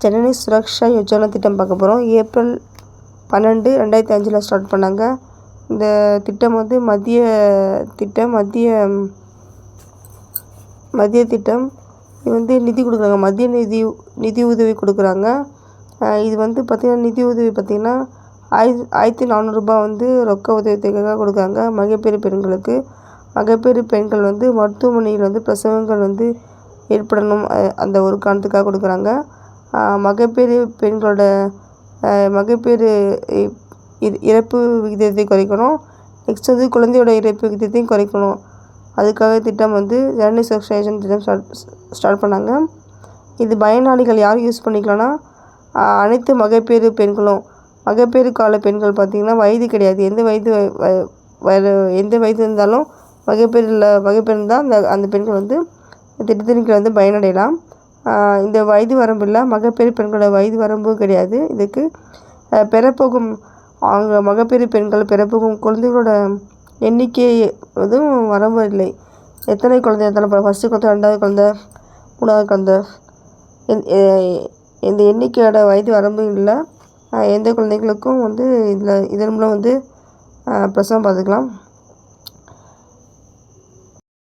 ஜனனி சுரக்ஷா யோஜனா திட்டம் பார்க்க போகிறோம். ஏப்ரல் 12, 2005 ஸ்டார்ட் பண்ணாங்க. இந்த திட்டம் வந்து மத்திய திட்டம். இது வந்து நிதி கொடுக்குறாங்க, மத்திய நிதி உதவி கொடுக்குறாங்க. இது வந்து பார்த்திங்கன்னா நிதி உதவி பார்த்திங்கன்னா 1400 ரூபாய் வந்து ரொக்க உதவித்தொகையாக கொடுக்குறாங்க மகப்பேறு பெண்களுக்கு. மகப்பேறு பெண்கள் வந்து மருத்துவமனையில் வந்து பிரசவங்கள் வந்து ஏற்படணும், அந்த ஒரு காரணத்துக்காக கொடுக்குறாங்க. மகப்பேறு பெண்களோட மகப்பேறு இறப்பு விகிதத்தை குறைக்கணும். நெக்ஸ்ட் வந்து குழந்தையோட இறப்பு விகிதத்தையும் குறைக்கணும். அதுக்காக திட்டம் வந்து ஜனனி சுரக்ஷா யோஜனா திட்டம் ஸ்டார்ட் பண்ணாங்க. இது பயனாளிகள் யார் யூஸ் பண்ணிக்கலாம்னா அனைத்து மகப்பேறு பெண்களும். மகப்பேறு கால பெண்கள் பார்த்திங்கன்னா வயது கிடையாது, எந்த வயது இருந்தாலும் மகப்பேறு இருந்தால் அந்த பெண்கள் வந்து திட்டத்தின் கீழ் வந்து பயனடையலாம். இந்த வயது வரம்பு இல்லை, மகப்பேறு பெண்களோட வயது வரம்பும் கிடையாது. இதுக்கு பெறப்போகும் அவங்க மகப்பேறு பெண்கள் பெறப்போகும் குழந்தைகளோட எண்ணிக்கை எதுவும் வரம்பு இல்லை. எத்தனை குழந்தை இருந்தாலும் ஃபஸ்ட்டு குழந்தை, 2வது குழந்தை, 3வது குழந்தை, இந்த எண்ணிக்கையோட வயது வரம்பு இல்லை. எந்த குழந்தைகளுக்கும் வந்து இதன் மூலம் வந்து பிரசவம் பார்த்துக்கலாம்.